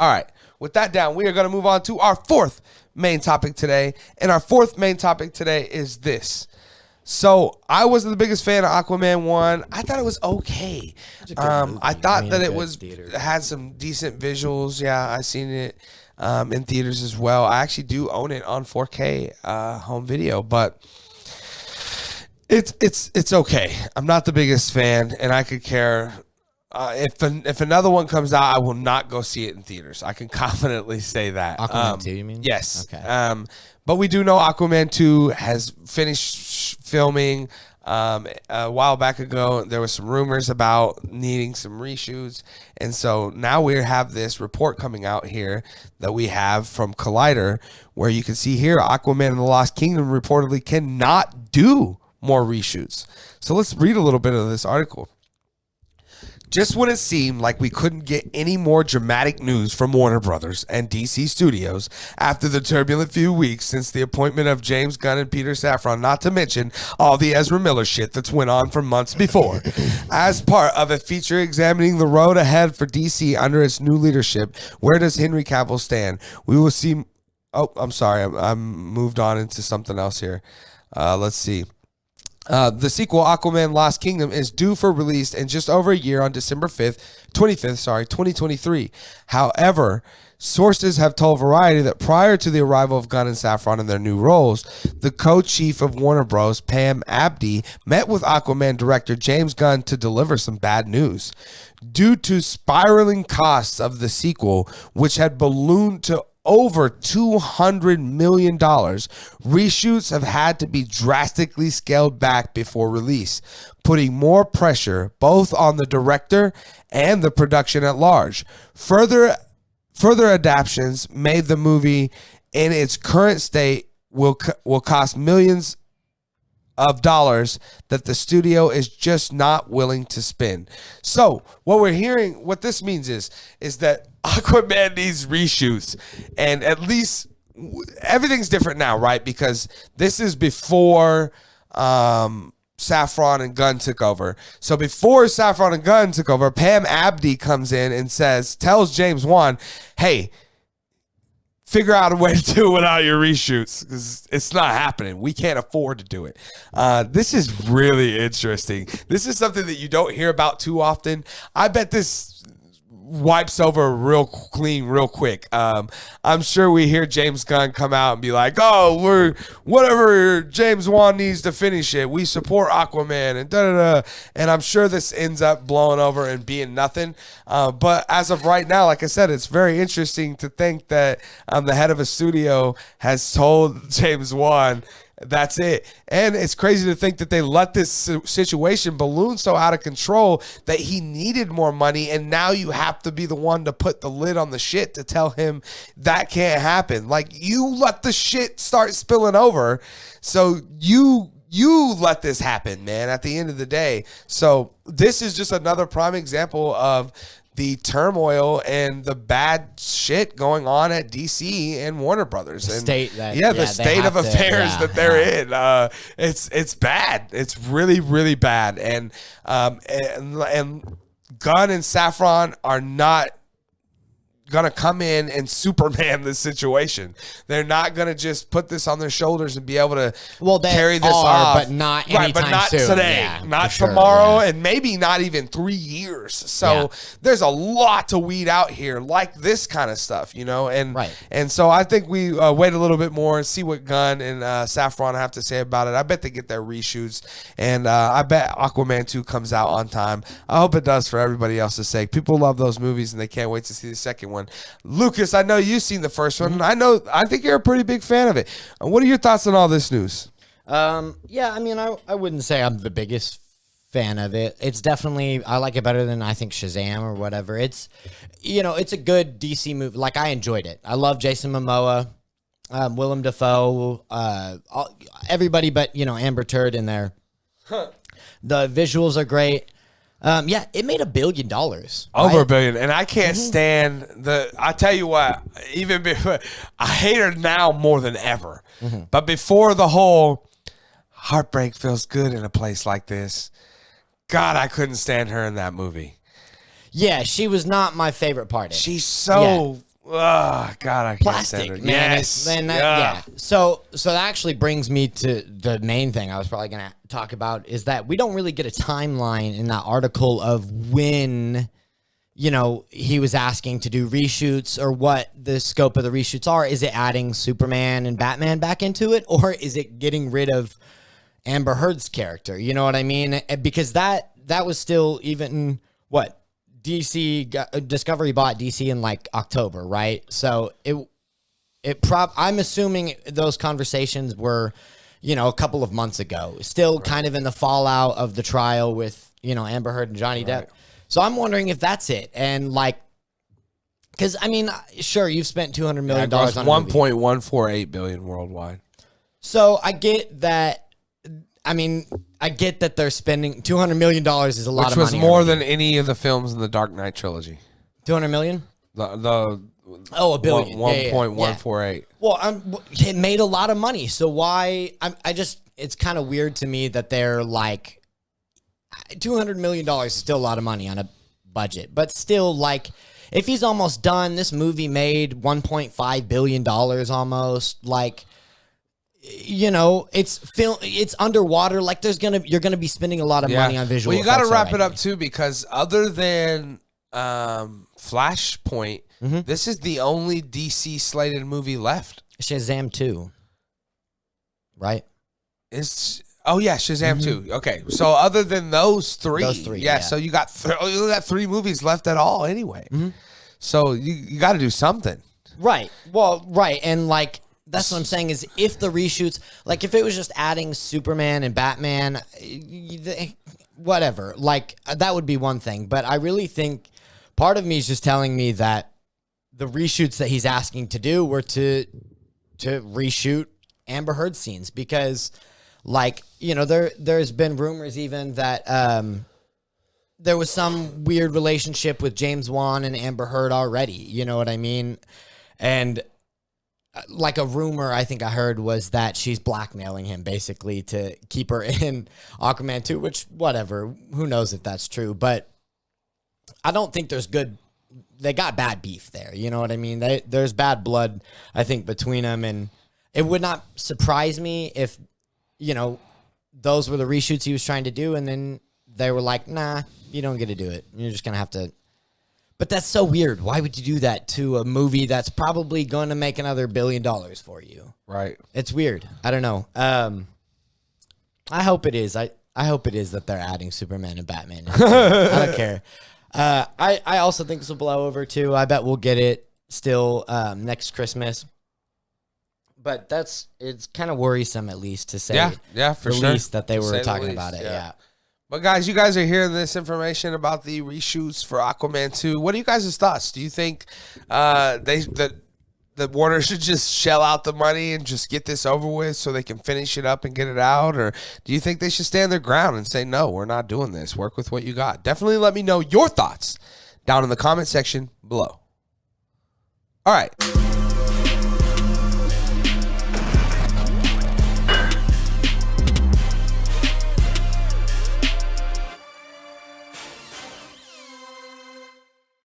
All right. With that down, we are going to move on to our fourth main topic today. And our fourth main topic today is this. So I wasn't the biggest fan of Aquaman 1. I thought it was okay. I thought that it had some decent visuals. Yeah, I seen it in theaters as well. I actually do own it on 4K home video, but it's okay. I'm not the biggest fan, and I could care. If another one comes out, I will not go see it in theaters. I can confidently say that. Aquaman 2, you mean? Yes. Okay. But we do know Aquaman 2 has finished filming. A while back ago, there was some rumors about needing some reshoots. And so now we have this report coming out here that we have from Collider, where you can see here Aquaman and the Lost Kingdom reportedly cannot do more reshoots. So let's read a little bit of this article. Just when it seemed like we couldn't get any more dramatic news from Warner Brothers and DC Studios after the turbulent few weeks since the appointment of James Gunn and Peter Safran, not to mention all the Ezra Miller shit that's went on for months before. As part of a feature examining the road ahead for DC under its new leadership, where does Henry Cavill stand? We will see. Oh, I'm sorry. I'm moved on into something else here. Let's see. The sequel, Aquaman Lost Kingdom, is due for release in just over a year on December 25th, 2023. However, sources have told Variety that prior to the arrival of Gunn and Safran in their new roles, the co-chief of Warner Bros., Pam Abdy, met with Aquaman director James Gunn to deliver some bad news. Due to spiraling costs of the sequel, which had ballooned to over $200 million, reshoots have had to be drastically scaled back before release, putting more pressure both on the director and the production at large. Further adaptations made the movie in its current state will cost millions of dollars that the studio is just not willing to spend. So what we're hearing, what this means is that Aquaman needs reshoots, and at least everything's different now, right? Because this is before Safran and Gunn took over. So before Safran and Gunn took over, Pam Abdy comes in and tells James Wan, hey, figure out a way to do it without your reshoots, because it's not happening. We can't afford to do it. This is really interesting. This is something that you don't hear about too often. I bet this wipes over real clean, real quick. I'm sure we hear James Gunn come out and be like, oh, we're whatever James Wan needs to finish it. We support Aquaman and da-da-da. And I'm sure this ends up blowing over and being nothing. But as of right now, like I said, it's very interesting to think that the head of a studio has told James Wan, that's it. And it's crazy to think that they let this situation balloon so out of control that he needed more money, and now you have to be the one to put the lid on the shit to tell him that can't happen. Like, you let the shit start spilling over, so you let this happen, man, at the end of the day. So this is just another prime example of the turmoil and the bad shit going on at DC and Warner Brothers. The state of affairs that they're in. It's bad. It's really, really bad. And Gunn and Safran are not gonna come in and Superman this situation. They're not gonna just put this on their shoulders and be able to carry this off, but not anytime soon. Today, not tomorrow, and maybe not even 3 years. So there's a lot to weed out here, like this kind of stuff, you know. And so I think we wait a little bit more and see what Gunn and Safran have to say about it. I bet they get their reshoots, and I bet Aquaman 2 comes out on time. I hope it does for everybody else's sake. People love those movies and they can't wait to see the second one. Lucas, I know you've seen the first one. I think you're a pretty big fan of it. What are your thoughts on all this news? I mean, I wouldn't say I'm the biggest fan of it. It's definitely, I like it better than I think Shazam or whatever. It's, it's a good DC movie. Like, I enjoyed it. I love Jason Momoa, Willem Dafoe, everybody but, Amber Turd in there. The visuals are great. It made $1 billion. Right? Over $1 billion. And I can't stand I tell you what, even before, I hate her now more than ever. But before the whole heartbreak feels good in a place like this, God, I couldn't stand her in that movie. Yeah, she was not my favorite part of it. She's so God, I can't Plastic, stand it. man. Yes. Yeah. So that actually brings me to the main thing I was probably going to talk about is that we don't really get a timeline in that article of when, he was asking to do reshoots or what the scope of the reshoots are. Is it adding Superman and Batman back into it, or is it getting rid of Amber Heard's character? You know what I mean? Because that was still even what Discovery bought DC in like October, right? So I'm assuming those conversations were, a couple of months ago, still kind of in the fallout of the trial with, Amber Heard and Johnny Depp. So I'm wondering if that's it. And like, because I mean, sure, you've spent $200 million on $1.148 billion worldwide. So I get that. I mean, I get that they're spending $200 million is a lot of money. Which was more than any of the films in the Dark Knight trilogy. 200 million? A billion. 1.148. Well, it made a lot of money. So why? It's kind of weird to me that they're like, $200 million is still a lot of money on a budget. But still, like, if he's almost done, this movie made $1.5 billion almost. Like, it's underwater. Like, you're gonna be spending a lot of money on visual effects. Well, you got to wrap it up too, because other than Flashpoint, this is the only DC slated movie left. Shazam 2, right? Shazam 2. Okay, so other than those three, yeah. So you got three movies left at all anyway. So you got to do something, right? Well, right, and like. That's what I'm saying is if the reshoots, like if it was just adding Superman and Batman, whatever, like that would be one thing. But I really think part of me is just telling me that the reshoots that he's asking to do were to reshoot Amber Heard scenes because like, there's been rumors even that there was some weird relationship with James Wan and Amber Heard already. You know what I mean? And like a rumor I think I heard was that she's blackmailing him basically to keep her in Aquaman 2, which whatever, who knows if that's true, but I don't think they got bad beef there. You know what I mean? There's bad blood, I think, between them, and it would not surprise me if, those were the reshoots he was trying to do, and then they were like, nah, you don't get to do it. You're just going to have to. But that's so weird. Why would you do that to a movie that's probably going to make another $1 billion for you? Right. It's weird. I don't know. I hope it is. I hope it is that they're adding Superman and Batman. I don't care. I also think this will blow over too. I bet we'll get it still next Christmas. But it's kind of worrisome at least to say. Yeah, for the sure. least that they were talking about it. Yeah. But guys, you guys are hearing this information about the reshoots for Aquaman 2. What are you guys' thoughts? Do you think that Warner should just shell out the money and just get this over with so they can finish it up and get it out? Or do you think they should stand their ground and say, no, we're not doing this. Work with what you got. Definitely let me know your thoughts down in the comment section below. All right.